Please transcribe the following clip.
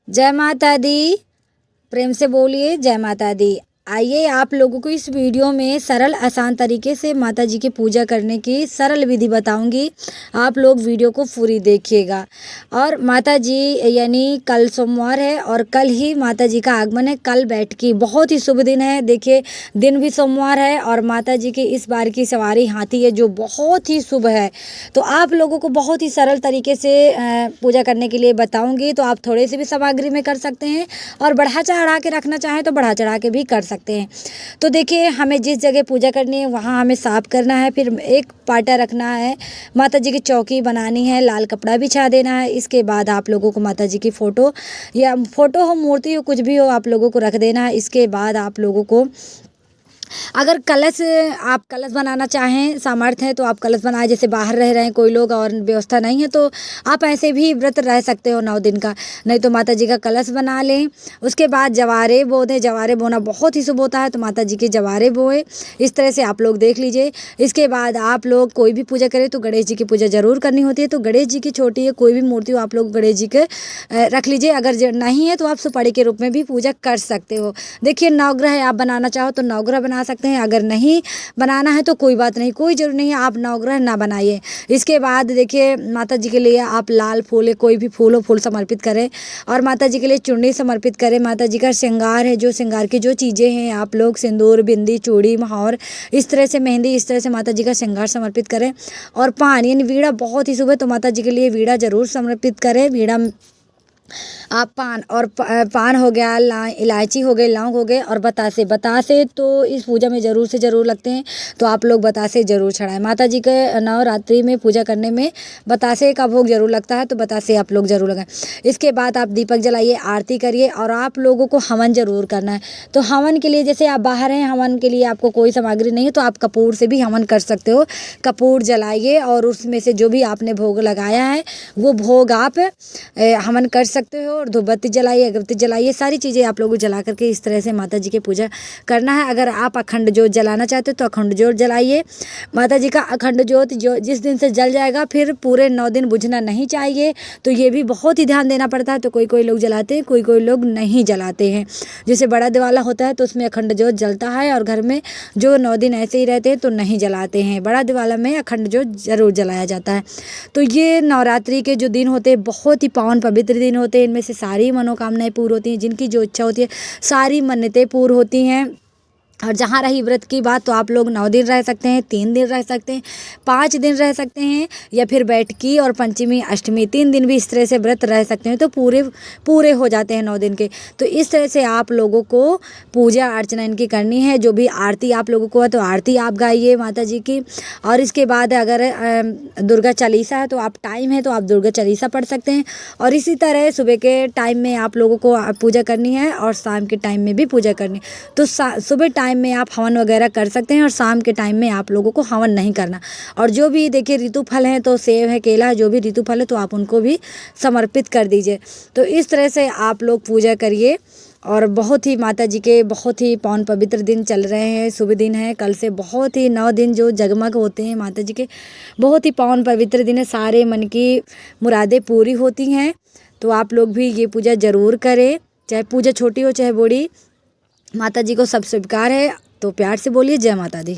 जय माता दी। प्रेम से बोलिए जय माता दी। आइए आप लोगों को इस वीडियो में सरल आसान तरीके से माता जी की पूजा करने की सरल विधि बताऊंगी। आप लोग वीडियो को पूरी देखिएगा। और माता जी यानी कल सोमवार है और कल ही माता जी का आगमन है। कल बैठकी बहुत ही शुभ दिन है। देखिए दिन भी सोमवार है और माता जी की इस बार की सवारी हाथी है जो बहुत ही शुभ है। तो आप लोगों को बहुत ही सरल तरीके से पूजा करने के लिए बताऊँगी। तो आप थोड़े से भी सामग्री में कर सकते हैं और बढ़ा चढ़ा के रखना चाहें तो बढ़ा चढ़ा के भी कर सकते हैं। तो देखिए हमें जिस जगह पूजा करनी है वहाँ हमें साफ करना है। फिर एक पाटा रखना है, माता जी की चौकी बनानी है, लाल कपड़ा बिछा देना है। इसके बाद आप लोगों को माता जी की फ़ोटो या फ़ोटो हो, मूर्ति हो, कुछ भी हो, आप लोगों को रख देना है। इसके बाद आप लोगों को अगर आप कलश बनाना चाहें, सामर्थ्य है तो आप कलश बनाएं। जैसे बाहर रह रहे हैं कोई लोग और व्यवस्था नहीं है तो आप ऐसे भी व्रत रह सकते हो 9 दिन का। नहीं तो माता जी का कलश बना लें। उसके बाद जवारे बो दें। जवारे बोना बहुत ही शुभ होता है तो माता जी के जवारे बोए। इस तरह से आप लोग देख लीजिए। इसके बाद आप लोग कोई भी पूजा करें तो गणेश जी की पूजा ज़रूर करनी होती है। तो गणेश जी की छोटी है कोई भी मूर्ति हो आप लोग गणेश जी के रख लीजिए। अगर नहीं है तो आप सुपारी के रूप में भी पूजा कर सकते हो। देखिए नवग्रह आप बनाना चाहो तो नवग्रह बना सकते हैं। अगर नहीं बनाना है तो कोई बात नहीं, कोई ज़रूरी नहीं है आप नवग्रह ना बनाइए। इसके बाद देखिए माता जी के लिए आप लाल फूल, कोई भी फूल हो, फूल समर्पित करें और माता जी के लिए चुन्नी समर्पित करें। माता जी का श्रृंगार है, जो श्रृंगार की जो चीज़ें हैं आप लोग सिंदूर, बिंदी, चूड़ी, महावर, इस तरह से मेहंदी, इस तरह से माता जी का श्रृंगार समर्पित करें। और पान यानी वीड़ा बहुत ही शुभ है तो माता जी के लिए वीड़ा ज़रूर समर्पित करें। वीड़ा आप पान हो गया, इलायची हो गई, लौंग हो गए और बतासे तो इस पूजा में ज़रूर से ज़रूर लगते हैं। तो आप लोग बतासे ज़रूर चढ़ाएं। माता जी के नवरात्रि में पूजा करने में बतासे का भोग ज़रूर लगता है तो बतासे आप लोग ज़रूर लगाएं। इसके बाद आप दीपक जलाइए, आरती करिए और आप लोगों को हवन ज़रूर करना है। तो हवन के लिए जैसे आप बाहर हैं, हवन के लिए आपको कोई सामग्री नहीं है तो आप कपूर से भी हवन कर सकते हो। कपूर जलाइए और उसमें से जो भी आपने भोग लगाया है वो भोग आप हवन कर सकते हो। और धूपबत्ती जलाइए, अगरबत्ती जलाइए, सारी चीज़ें आप लोगों को जला करके इस तरह से माता जी की पूजा करना है। अगर आप अखंड ज्योत जलाना चाहते हो तो अखंड ज्योत जलाइए। माता जी का अखंड ज्योत जो जिस दिन से जल जाएगा फिर पूरे 9 दिन बुझना नहीं चाहिए। तो ये भी बहुत ही ध्यान देना पड़ता है। तो कोई लोग जलाते हैं, कोई लोग नहीं जलाते हैं। जैसे बड़ा दिवाला होता है तो उसमें अखंड ज्योत जलता है और घर में जो 9 दिन ऐसे ही रहते हैं तो नहीं जलाते हैं। बड़ा दिवाला में अखंड ज्योत जरूर जलाया जाता है। तो ये नवरात्रि के जो दिन होते हैं बहुत ही पावन पवित्र दिन होते हैं। इनमें से सारी मनोकामनाएं पूरी होती हैं। जिनकी जो इच्छा होती है सारी मन्नतें पूरी होती हैं। और जहाँ रही व्रत की बात तो आप लोग 9 दिन रह सकते हैं, 3 दिन रह सकते हैं, 5 दिन रह सकते हैं या फिर बैठकी और पंचमी अष्टमी 3 दिन भी इस तरह से व्रत रह सकते हैं। तो पूरे हो जाते हैं 9 दिन के। तो इस तरह से आप लोगों को पूजा अर्चना इनकी करनी है। जो भी आरती आप लोगों को है तो आरती आप गाइए माता जी की। और इसके बाद अगर दुर्गा चालीसा है तो आप टाइम है तो आप दुर्गा चालीसा पढ़ सकते हैं। और इसी तरह सुबह के टाइम में आप लोगों को पूजा करनी है और शाम के टाइम में भी पूजा करनी है। तो सुबह टाइम में आप हवन वगैरह कर सकते हैं और शाम के टाइम में आप लोगों को हवन नहीं करना। और जो भी देखिए ऋतु फल हैं तो सेब है, केला है, जो भी ऋतु फल है तो आप उनको भी समर्पित कर दीजिए। तो इस तरह से आप लोग पूजा करिए। और बहुत ही माता जी के बहुत ही पावन पवित्र दिन चल रहे हैं, शुभ दिन है। कल से बहुत ही 9 दिन जो जगमग होते हैं माता जी के, बहुत ही पावन पवित्र दिन है। सारे मन की मुरादें पूरी होती हैं। तो आप लोग भी ये पूजा ज़रूर करें, चाहे पूजा छोटी हो चाहे बड़ी, माता जी को सब स्वीकार है। तो प्यार से बोलिए जय माता दी।